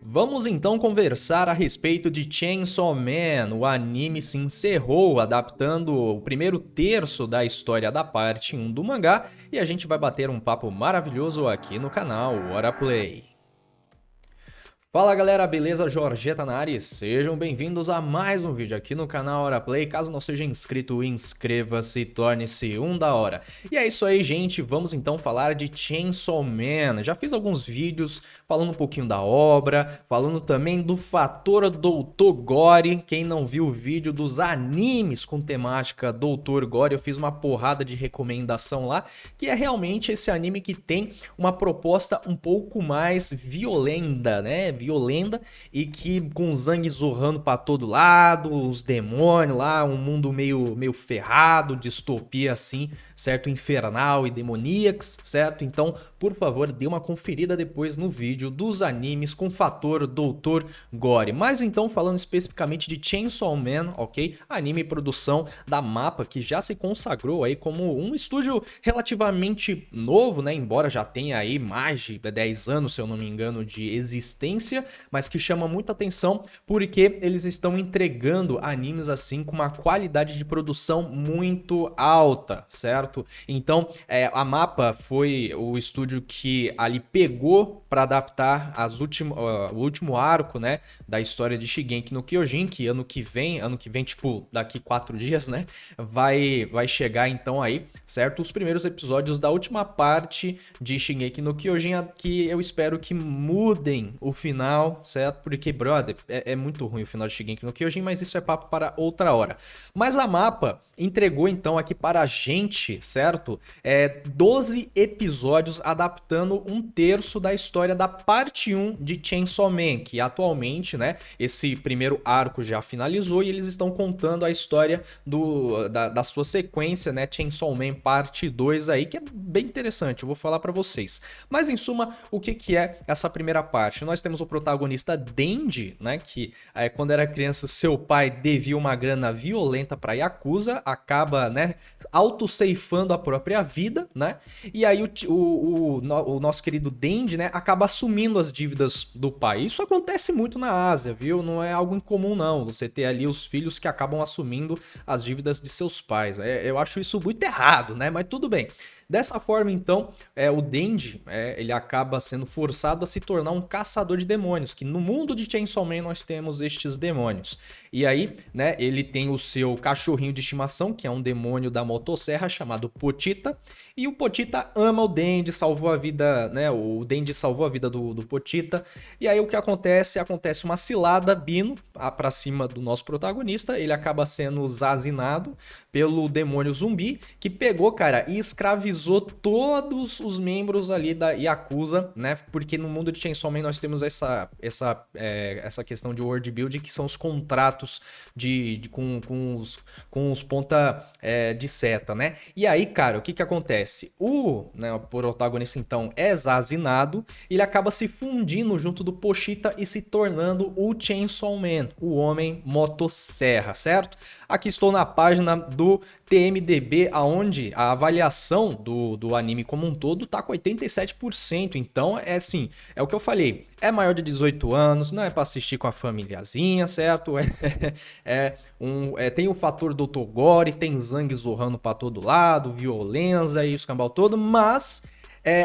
Vamos então conversar a respeito de Chainsaw Man. O anime se encerrou adaptando o primeiro terço da história da parte 1 do mangá e a gente vai bater um papo maravilhoso aqui no canal Hora Play. Fala galera, beleza? Jorgeta na área e sejam bem-vindos a mais um vídeo aqui no canal Hora Play. Caso não seja inscrito, inscreva-se e torne-se um da hora. E é isso aí, gente, vamos então falar de Chainsaw Man. Já fiz alguns vídeos falando um pouquinho da obra, falando também do fator Doutor Gore. Quem não viu o vídeo dos animes com temática Doutor Gore, eu fiz uma porrada de recomendação lá, que é realmente esse anime que tem uma proposta um pouco mais violenta, né? Violenta e que com sangue zorrando pra todo lado, os demônios lá, um mundo meio ferrado, distopia assim, certo? Infernal e demoníacos, certo? Então, por favor, dê uma conferida depois no vídeo dos animes com fator Doutor Gore. Mas então, falando especificamente de Chainsaw Man, ok? Anime e produção da MAPPA, que já se consagrou aí como um estúdio relativamente novo, né? Embora já tenha aí mais de 10 anos, se eu não me engano, de existência, mas que chama muita atenção porque eles estão entregando animes assim com uma qualidade de produção muito alta, certo? Então, a MAPPA foi o estúdio que ali pegou para adaptar o último arco, né, da história de Shingeki no Kyojin, que ano que vem, tipo, daqui 4 dias, né, vai chegar então aí, certo? Os primeiros episódios da última parte de Shingeki no Kyojin, que eu espero que mudem o final, certo? Porque, brother, é muito ruim o final de Shingeki no Kyojin, mas isso é papo para outra hora. Mas a MAPPA entregou então aqui para a gente, certo? 12 episódios adaptando um terço da história da parte 1 de Chainsaw Man, que atualmente, né, esse primeiro arco já finalizou e eles estão contando a história da sua sequência, né, Chainsaw Man parte 2 aí, que é bem interessante, eu vou falar para vocês. Mas em suma, o que é essa primeira parte? Nós temos o protagonista Denji, né, que quando era criança seu pai devia uma grana violenta para Yakuza, acaba, né, autoceifando a própria vida, né, e aí o nosso querido Denji, né, acaba assumindo as dívidas do pai. Isso acontece muito na Ásia, viu? Não é algo incomum não, você ter ali os filhos que acabam assumindo as dívidas de seus pais. Eu acho isso muito errado, né, mas tudo bem. Dessa forma, então, o Denji, ele acaba sendo forçado a se tornar um caçador de demônios, que no mundo de Chainsaw Man nós temos estes demônios. E aí, né, ele tem o seu cachorrinho de estimação, que é um demônio da motosserra chamado Potita, e o Potita ama o Denji, salvou a vida, né, o Denji salvou a vida do Potita, e aí o que acontece? Acontece uma cilada Bino pra cima do nosso protagonista, ele acaba sendo zazinado pelo demônio zumbi, que pegou, cara, e escravizou todos os membros ali da Yakuza, né? Porque no mundo de Chainsaw Man nós temos essa questão de world building, que são os contratos com os ponta de seta, né? E aí, cara, o que acontece? O protagonista, então, é zazinado, ele acaba se fundindo junto do Pochita e se tornando o Chainsaw Man, o Homem Motosserra, certo? Aqui estou na página do TMDB, aonde a avaliação do anime como um todo tá com 87%. Então, assim, é o que eu falei, é maior de 18 anos, não é para assistir com a famíliazinha, certo? Tem o fator Dr. Gore, tem sangue zorrando para todo lado, violência e o escambau todo, mas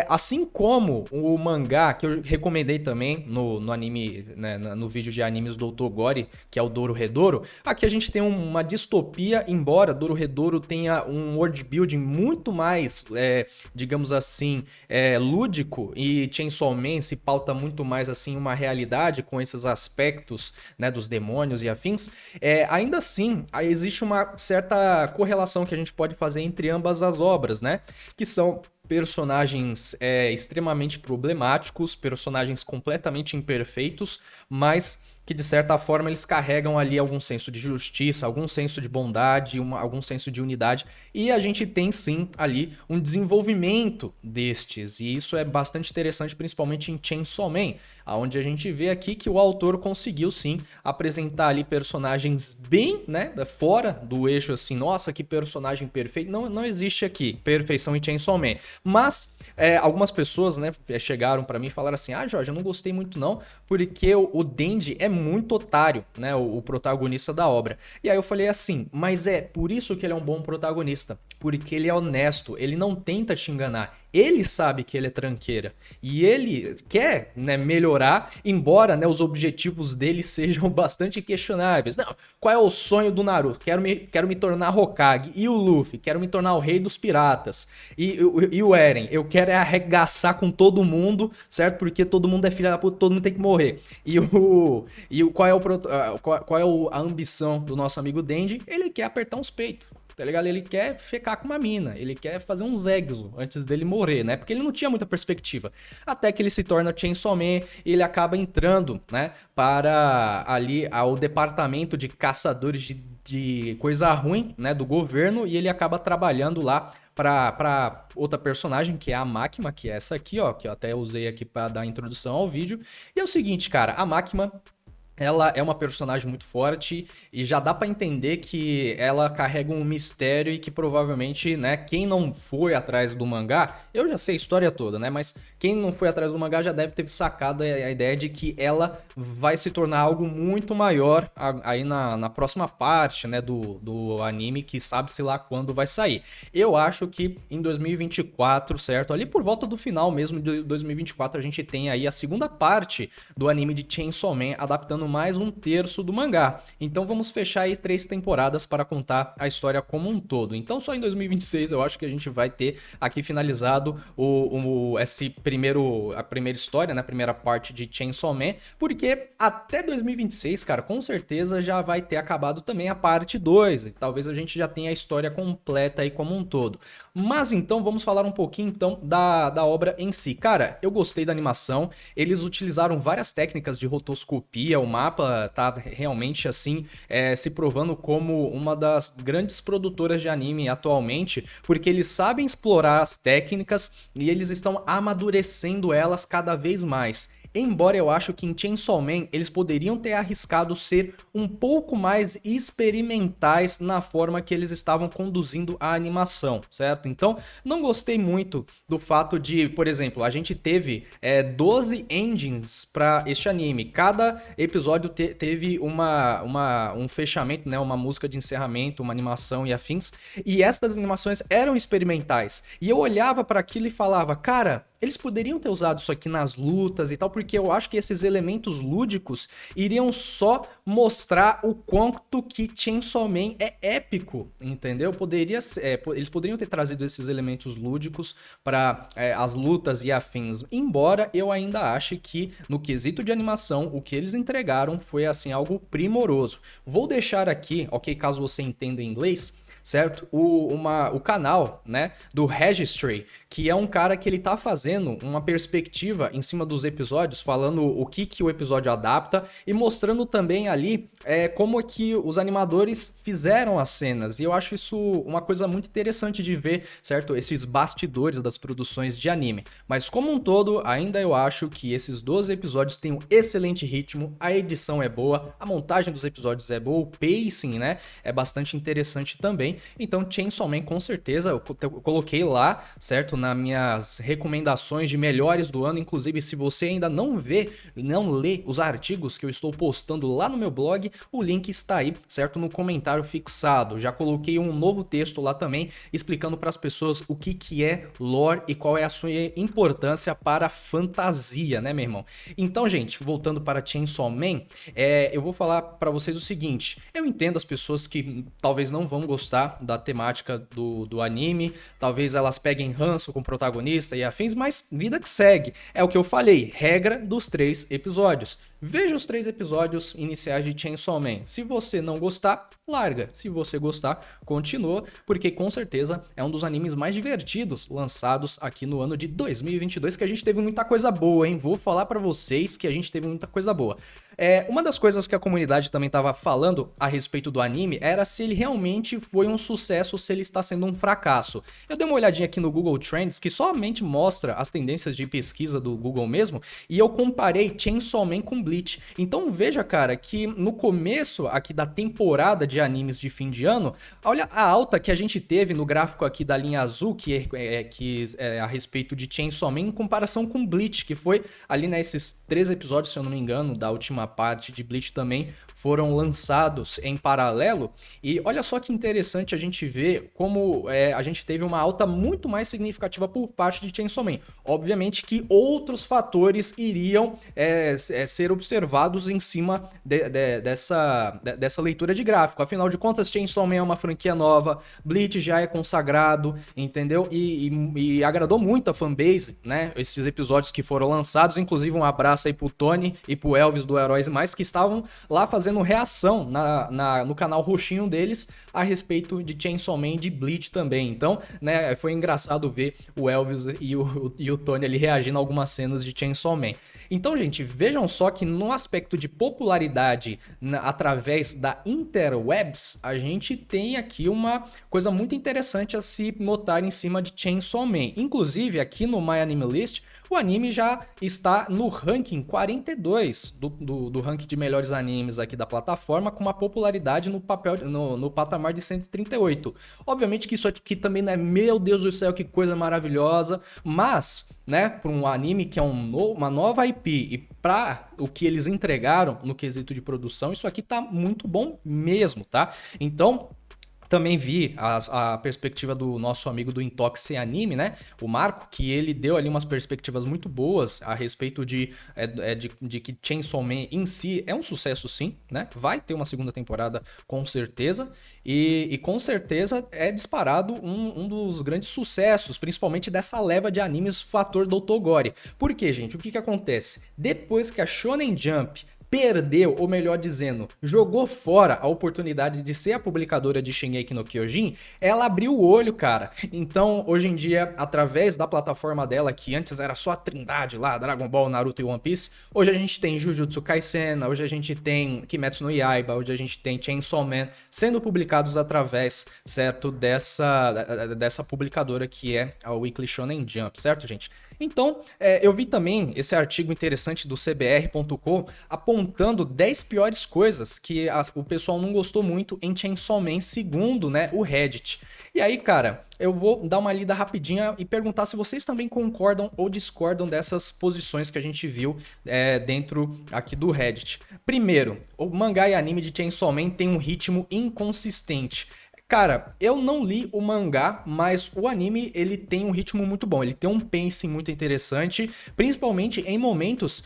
assim como o mangá, que eu recomendei também no anime, né, no vídeo de animes do Dr. Gore, que é o Dorohedoro, aqui a gente tem uma distopia, embora Dorohedoro tenha um world building muito mais, digamos assim, lúdico, e Chainsaw Man se pauta muito mais assim uma realidade com esses aspectos, né, dos demônios e afins. Ainda assim, existe uma certa correlação que a gente pode fazer entre ambas as obras, né, que são personagens extremamente problemáticos, personagens completamente imperfeitos, mas que de certa forma eles carregam ali algum senso de justiça, algum senso de bondade, algum senso de unidade, e a gente tem sim ali um desenvolvimento destes, e isso é bastante interessante, principalmente em Chainsaw Man, onde a gente vê aqui que o autor conseguiu sim apresentar ali personagens bem, né, fora do eixo assim, nossa, que personagem perfeito, não existe aqui perfeição em Chainsaw Man, mas algumas pessoas, né, chegaram pra mim e falaram assim, Jorge, eu não gostei muito não, porque o Denji é muito otário, né, o protagonista da obra. E aí eu falei assim, mas é por isso que ele é um bom protagonista, porque ele é honesto, ele não tenta te enganar, ele sabe que ele é tranqueira e ele quer, né, melhorar, embora, né, os objetivos dele sejam bastante questionáveis. Não, qual é o sonho do Naruto? Quero me tornar Hokage. E o Luffy? Quero me tornar o rei dos piratas. E o Eren? Eu quero arregaçar com todo mundo, certo? Porque todo mundo é filha da puta, todo mundo tem que morrer. Qual é a ambição do nosso amigo Denji? Ele quer apertar uns peitos. Tá ligado? Ele quer ficar com uma mina, ele quer fazer uns exo antes dele morrer, né? Porque ele não tinha muita perspectiva. Até que ele se torna Chainsaw Man e ele acaba entrando, né, para ali ao departamento de caçadores de coisa ruim, né, do governo, e ele acaba trabalhando lá para outra personagem, que é a Máquina, que é essa aqui, ó, que eu até usei aqui para dar introdução ao vídeo. E é o seguinte, cara, a Máquina, ela é uma personagem muito forte e já dá pra entender que ela carrega um mistério e que provavelmente, né, quem não foi atrás do mangá, eu já sei a história toda, né, mas quem não foi atrás do mangá já deve ter sacado a ideia de que ela vai se tornar algo muito maior aí na próxima parte, né, do anime, que sabe-se lá quando vai sair. Eu acho que em 2024, certo? Ali por volta do final mesmo de 2024, a gente tem aí a segunda parte do anime de Chainsaw Man, adaptando mais um terço do mangá. Então vamos fechar aí 3 temporadas para contar a história como um todo. Então só em 2026 eu acho que a gente vai ter aqui finalizado a primeira história, né, a primeira parte de Chainsaw Man, porque até 2026, cara, com certeza já vai ter acabado também a parte 2, e talvez a gente já tenha a história completa aí como um todo. Mas então vamos falar um pouquinho então da obra em si. Cara, eu gostei da animação, eles utilizaram várias técnicas de rotoscopia, o mapa tá realmente assim se provando como uma das grandes produtoras de anime atualmente, porque eles sabem explorar as técnicas e eles estão amadurecendo elas cada vez mais. Embora eu acho que em Chainsaw Man eles poderiam ter arriscado ser um pouco mais experimentais na forma que eles estavam conduzindo a animação, certo? Então, não gostei muito do fato de, por exemplo, a gente teve 12 endings para este anime. Cada episódio teve um fechamento, né? Uma música de encerramento, uma animação e afins. E estas animações eram experimentais. E eu olhava para aquilo e falava, cara, eles poderiam ter usado isso aqui nas lutas e tal, porque eu acho que esses elementos lúdicos iriam só mostrar o quanto que Chainsaw Man é épico, entendeu? Eles poderiam ter trazido esses elementos lúdicos para as lutas e afins, embora eu ainda ache que no quesito de animação, o que eles entregaram foi assim algo primoroso. Vou deixar aqui, ok, caso você entenda inglês, certo? O canal, né, do Registry, que é um cara que ele tá fazendo uma perspectiva em cima dos episódios, falando o que o episódio adapta e mostrando também ali como que os animadores fizeram as cenas. E eu acho isso uma coisa muito interessante de ver, certo? Esses bastidores das produções de anime. Mas como um todo, ainda eu acho que esses 12 episódios têm um excelente ritmo, a edição é boa, a montagem dos episódios é boa, o pacing, né, é bastante interessante também. Então Chainsaw Man, com certeza, eu coloquei lá, certo, nas minhas recomendações de melhores do ano. Inclusive, se você ainda não lê os artigos que eu estou postando lá no meu blog, o link está aí, certo, no comentário fixado. Já coloquei um novo texto lá também, explicando para as pessoas o que é lore e qual é a sua importância para a fantasia, né, meu irmão? Então, gente, voltando para Chainsaw Man, eu vou falar para vocês o seguinte, eu entendo as pessoas que talvez não vão gostar da temática do anime, talvez elas peguem ranço com o protagonista e afins, mas vida que segue. É o que eu falei, regra dos 3 episódios. Veja os 3 episódios iniciais de Chainsaw Man. Se você não gostar, larga. Se você gostar, continua, porque com certeza é um dos animes mais divertidos lançados aqui no ano de 2022, que a gente teve muita coisa boa, hein? Vou falar pra vocês que a gente teve muita coisa boa. Uma das coisas que a comunidade também estava falando a respeito do anime era se ele realmente foi um sucesso ou se ele está sendo um fracasso. Eu dei uma olhadinha aqui no Google Trends, que somente mostra as tendências de pesquisa do Google mesmo, e eu comparei Chainsaw Man com Bleach. Então veja, cara, que no começo aqui da temporada de animes de fim de ano, olha a alta que a gente teve no gráfico aqui da linha azul, que é a respeito de Chainsaw Man, em comparação com Bleach, que foi ali nesses 3 episódios, se eu não me engano, da última parte de Bleach também, foram lançados em paralelo. E olha só que interessante a gente ver como a gente teve uma alta muito mais significativa por parte de Chainsaw Man. Obviamente que outros fatores iriam ser observados em cima dessa leitura de gráfico. Afinal de contas, Chainsaw Man é uma franquia nova, Bleach já é consagrado, entendeu? E agradou muito a fanbase, né? Esses episódios que foram lançados, inclusive um abraço aí pro Tony e pro Elvis do Heróis Mais, que estavam lá fazendo reação no canal roxinho deles a respeito de Chainsaw Man e de Bleach também. Então, né, foi engraçado ver o Elvis e o Tony ali reagindo a algumas cenas de Chainsaw Man. Então, gente, vejam só que no aspecto de popularidade através da interwebs, a gente tem aqui uma coisa muito interessante a se notar em cima de Chainsaw Man. Inclusive, aqui no My Anime List, o anime já está no ranking 42 do ranking de melhores animes aqui da plataforma, com uma popularidade no patamar de 138. Obviamente que isso aqui também não é, meu Deus do céu, que coisa maravilhosa, mas, né, para um anime que é uma nova IP e para o que eles entregaram no quesito de produção, isso aqui tá muito bom mesmo, tá? Então, também vi a perspectiva do nosso amigo do Intox Anime, né? O Marco, que ele deu ali umas perspectivas muito boas a respeito de que Chainsaw Man em si é um sucesso sim, né? Vai ter uma segunda temporada com certeza. E com certeza é disparado um dos grandes sucessos, principalmente dessa leva de animes fator Dr. Gore. Por quê, gente? O que acontece? Depois que a Shonen Jump perdeu, ou melhor dizendo, jogou fora a oportunidade de ser a publicadora de Shingeki no Kyojin, ela abriu o olho, cara. Então, hoje em dia, através da plataforma dela, que antes era só a trindade lá, Dragon Ball, Naruto e One Piece, hoje a gente tem Jujutsu Kaisen, hoje a gente tem Kimetsu no Yaiba, hoje a gente tem Chainsaw Man, sendo publicados através, certo, dessa publicadora que é a Weekly Shonen Jump, certo, gente? Então, eu vi também esse artigo interessante do CBR.com apontando 10 piores coisas que o pessoal não gostou muito em Chainsaw Man, segundo, né, o Reddit. E aí, cara, eu vou dar uma lida rapidinha e perguntar se vocês também concordam ou discordam dessas posições que a gente viu dentro aqui do Reddit. Primeiro, o mangá e anime de Chainsaw Man tem um ritmo inconsistente. Cara, eu não li o mangá, mas o anime ele tem um ritmo muito bom, ele tem um pacing muito interessante, principalmente em momentos,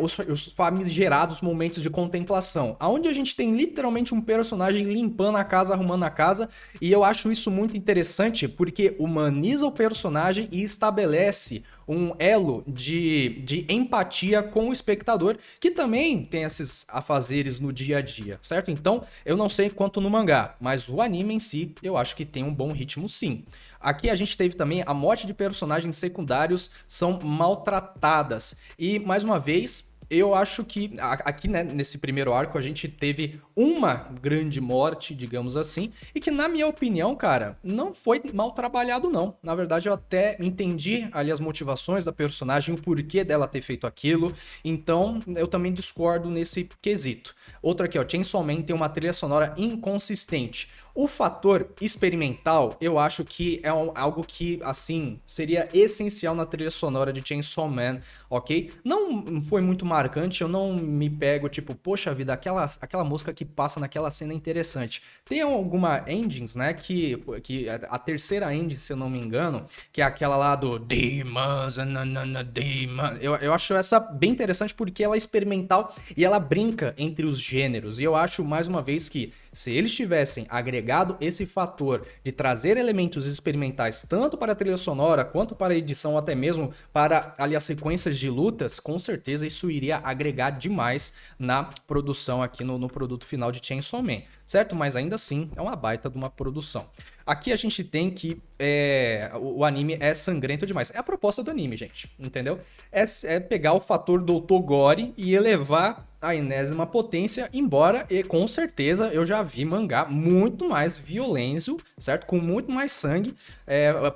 os famigerados momentos de contemplação, onde a gente tem literalmente um personagem limpando a casa, arrumando a casa, e eu acho isso muito interessante porque humaniza o personagem e estabelece um elo de empatia com o espectador, que também tem esses afazeres no dia a dia, certo? Então, eu não sei quanto no mangá, mas o anime em si, eu acho que tem um bom ritmo sim. Aqui a gente teve também a morte de personagens secundários são maltratadas. E, mais uma vez, eu acho que aqui, né, nesse primeiro arco a gente teve uma grande morte, digamos assim, e que na minha opinião, cara, não foi mal trabalhado não. Na verdade eu até entendi ali as motivações da personagem, o porquê dela ter feito aquilo, então eu também discordo nesse quesito. Outra aqui, ó, Chainsaw Man tem uma trilha sonora inconsistente. O fator experimental, eu acho que é algo que, assim, seria essencial na trilha sonora de Chainsaw Man, ok? Não foi muito marcante, eu não me pego, tipo, poxa vida, aquela música que passa naquela cena é interessante. Tem alguma endings, né, que a terceira ending, se eu não me engano, que é aquela lá do Demons, Demons. Eu acho essa bem interessante porque ela é experimental e ela brinca entre os gêneros. E eu acho, mais uma vez, que se eles tivessem agregado esse fator de trazer elementos experimentais tanto para a trilha sonora quanto para a edição, até mesmo para ali as sequências de lutas, com certeza isso iria agregar demais na produção aqui no produto final de Chainsaw Man, certo? Mas ainda assim é uma baita de uma produção. Aqui a gente tem que o anime é sangrento demais. É a proposta do anime, gente, entendeu? É pegar o fator Dr. Gore e elevar a enésima potência, embora e com certeza eu já vi mangá muito mais violento, certo? Com muito mais sangue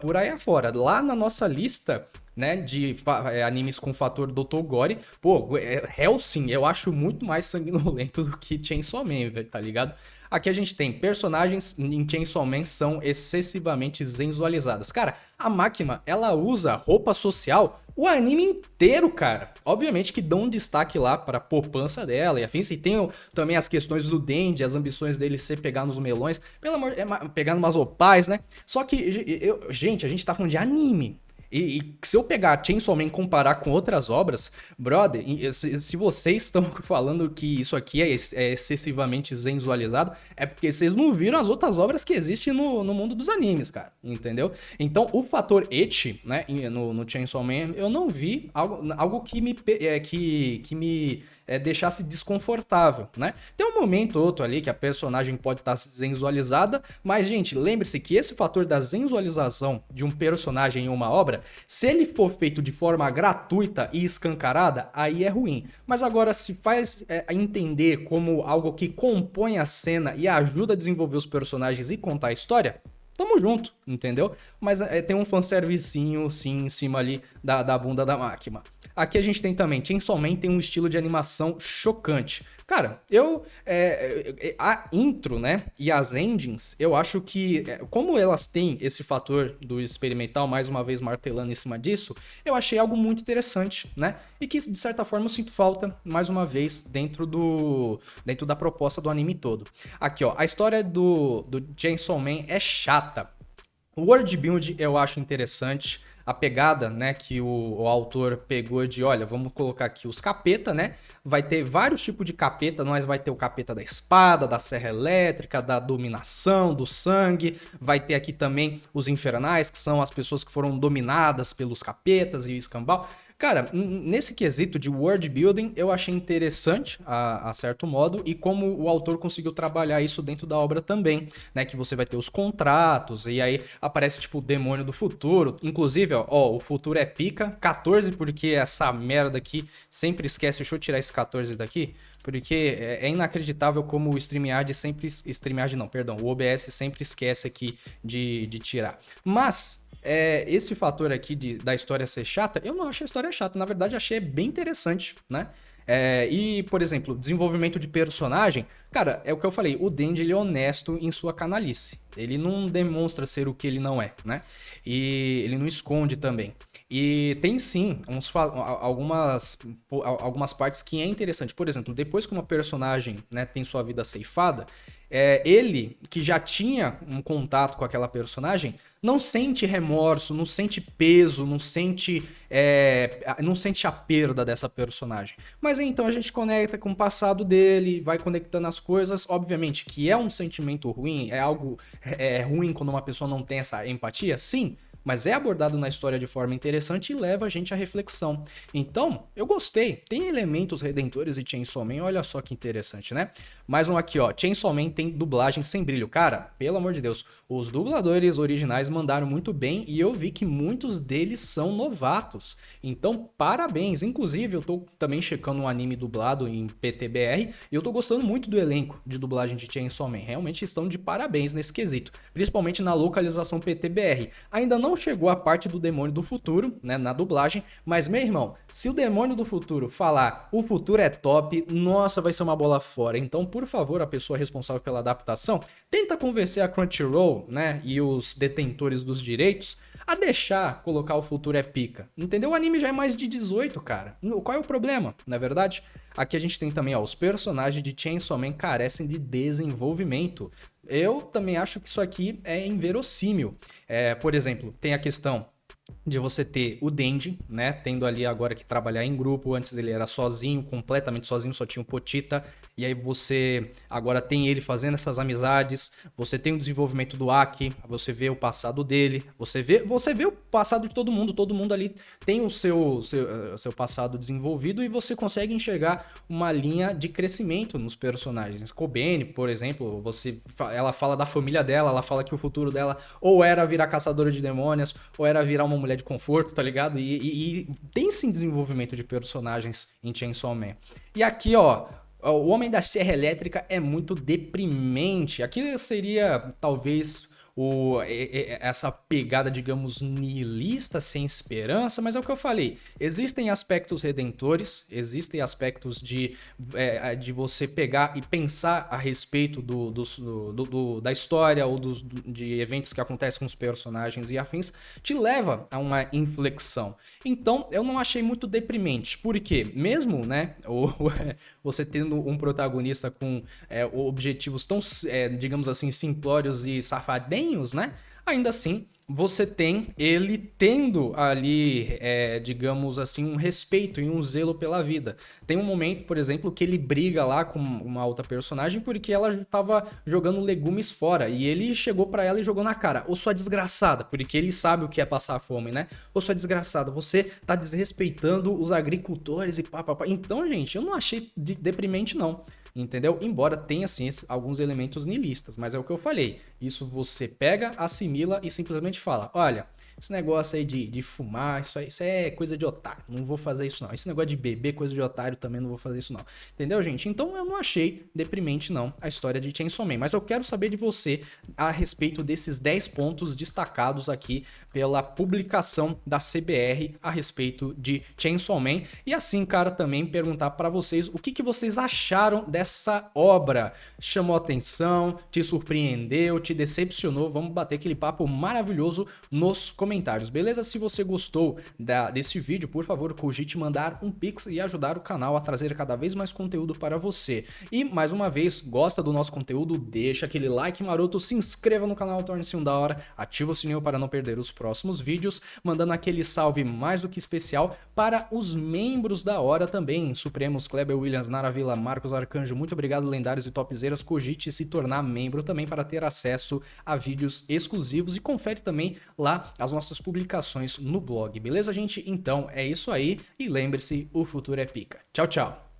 por aí afora. Lá na nossa lista, né, de animes com fator Dr. Gore, pô, Hellsing eu acho muito mais sanguinolento do que Chainsaw Man, velho, tá ligado? Aqui a gente tem personagens em Chainsaw Man são excessivamente sensualizadas. Cara, a Máquina, ela usa roupa social o anime inteiro, cara. Obviamente que dão um destaque lá pra poupança dela e afins. E tem também as questões do Denji, as ambições dele ser pegar nos melões. Pelo amor, pegar numas opais, né? Só que, gente, a gente tá falando de anime. E se eu pegar Chainsaw Man e comparar com outras obras, brother, se vocês estão falando que isso aqui é excessivamente sensualizado, é porque vocês não viram as outras obras que existem no mundo dos animes, cara, entendeu? Então, o fator ecchi, né, no Chainsaw Man, eu não vi algo que me deixasse desconfortável, né? Tem um momento ou outro ali que a personagem pode estar sensualizada, mas, gente, lembre-se que esse fator da sensualização de um personagem em uma obra, se ele for feito de forma gratuita e escancarada, aí é ruim. Mas agora, se faz entender como algo que compõe a cena e ajuda a desenvolver os personagens e contar a história, tamo junto, entendeu? Mas tem um fanservicinho, sim, em cima ali da bunda da Máquina. Aqui a gente tem também, Chainsaw Man tem um estilo de animação chocante. Cara, a intro, né, e as endings, eu acho que, como elas têm esse fator do experimental, mais uma vez martelando em cima disso, eu achei algo muito interessante, né? E que, de certa forma, eu sinto falta, mais uma vez, dentro da proposta do anime todo. Aqui, ó, a história do Chainsaw Man é chata. O world build eu acho interessante. A pegada, né, que o autor pegou de, olha, vamos colocar aqui os capeta, né? Vai ter vários tipos de capeta, nós vai ter o capeta da espada, da serra elétrica, da dominação, do sangue. Vai ter aqui também os infernais, que são as pessoas que foram dominadas pelos capetas e o escambau. Cara, nesse quesito de world building, eu achei interessante, a certo modo, e como o autor conseguiu trabalhar isso dentro da obra também, né? Que você vai ter os contratos, e aí aparece, tipo, o demônio do futuro. Inclusive, ó, o futuro é pica, 14, porque essa merda aqui sempre esquece. Deixa eu tirar esse 14 daqui. Porque é inacreditável como o StreamYard sempre... StreamYard não, perdão. O OBS sempre esquece aqui de tirar. Mas... esse fator aqui da história ser chata, eu não acho a história chata, na verdade achei bem interessante, né? E, por exemplo, desenvolvimento de personagem, cara, é o que eu falei, o Denji ele é honesto em sua canalice, ele não demonstra ser o que ele não é, né? E ele não esconde também. E tem sim algumas partes que é interessante. Por exemplo, depois que uma personagem, né, tem sua vida ceifada, ele, que já tinha um contato com aquela personagem, não sente remorso, não sente peso, não sente a perda dessa personagem. Mas então a gente conecta com o passado dele, vai conectando as coisas. Obviamente que é um sentimento ruim, é algo ruim quando uma pessoa não tem essa empatia, sim. Mas é abordado na história de forma interessante e leva a gente à reflexão. Então, eu gostei. Tem elementos redentores de Chainsaw Man, olha só que interessante, né? Mais um aqui, ó. Chainsaw Man tem dublagem sem brilho. Cara, pelo amor de Deus, os dubladores originais mandaram muito bem e eu vi que muitos deles são novatos. Então, parabéns. Inclusive, eu tô também checando um anime dublado em PTBR e eu tô gostando muito do elenco de dublagem de Chainsaw Man. Realmente estão de parabéns nesse quesito, principalmente na localização PTBR. Ainda não chegou a parte do demônio do futuro, né, na dublagem, mas, meu irmão, se o demônio do futuro falar o futuro é top, nossa, vai ser uma bola fora. Então, por favor, a pessoa responsável pela adaptação, tenta convencer a Crunchyroll, né, e os detentores dos direitos a deixar colocar o futuro é pica. Entendeu? O anime já é mais de 18, cara. Qual é o problema, na verdade? Aqui a gente tem também, ó, os personagens de Chainsaw Man carecem de desenvolvimento. Eu também acho que isso aqui é inverossímil. Por exemplo, tem a questão de você ter o Denji, né, tendo ali agora que trabalhar em grupo. Antes ele era sozinho, completamente sozinho, só tinha o Pochita, e aí você agora tem ele fazendo essas amizades, você tem o desenvolvimento do Aki, você vê o passado dele, você vê o passado de todo mundo ali tem o seu passado desenvolvido e você consegue enxergar uma linha de crescimento nos personagens. Kobeni, por exemplo, ela fala da família dela, ela fala que o futuro dela ou era virar caçadora de demônios, ou era virar uma mulher de conforto, tá ligado? E tem sim desenvolvimento de personagens em Chainsaw Man. E aqui, ó, o Homem da Serra Elétrica é muito deprimente. Aqui seria, talvez, essa pegada, digamos, nihilista, sem esperança, mas é o que eu falei. Existem aspectos redentores, existem aspectos de você pegar e pensar a respeito da história ou de eventos que acontecem com os personagens e afins, te leva a uma inflexão. Então, eu não achei muito deprimente, porque mesmo, né, você tendo um protagonista com objetivos tão, digamos assim, simplórios e safadinhos, né? Ainda assim, você tem ele tendo ali, digamos assim, um respeito e um zelo pela vida. Tem um momento, por exemplo, que ele briga lá com uma outra personagem porque ela tava jogando legumes fora e ele chegou pra ela e jogou na cara: ô sua desgraçada, porque ele sabe o que é passar fome, né? Ô sua desgraçada, você tá desrespeitando os agricultores e pá. Então, gente, eu não achei deprimente, não. Entendeu? Embora tenha, sim, alguns elementos nihilistas, mas é o que eu falei. Isso você pega, assimila e simplesmente fala: olha, esse negócio aí de fumar, isso é coisa de otário, não vou fazer isso não. Esse negócio de beber, coisa de otário, também não vou fazer isso não. Entendeu, gente? Então eu não achei deprimente, não, a história de Chainsaw Man. Mas eu quero saber de você a respeito desses 10 pontos destacados aqui pela publicação da CBR a respeito de Chainsaw Man. E assim, cara, também perguntar para vocês o que vocês acharam dessa obra. Chamou atenção? Te surpreendeu? Te decepcionou? Vamos bater aquele papo maravilhoso nos comentários, beleza? Se você gostou desse vídeo, por favor, cogite mandar um pix e ajudar o canal a trazer cada vez mais conteúdo para você. E, mais uma vez, gosta do nosso conteúdo? Deixa aquele like maroto, se inscreva no canal, torne-se um da hora, ativa o sininho para não perder os próximos vídeos, mandando aquele salve mais do que especial para os membros da hora também, Supremos, Kleber Williams, Naravila, Marcos Arcanjo, muito obrigado, lendários e topzeiras, cogite se tornar membro também para ter acesso a vídeos exclusivos e confere também lá as nossas publicações no blog, beleza, gente? Então é isso aí e lembre-se, o futuro é pica. Tchau, tchau!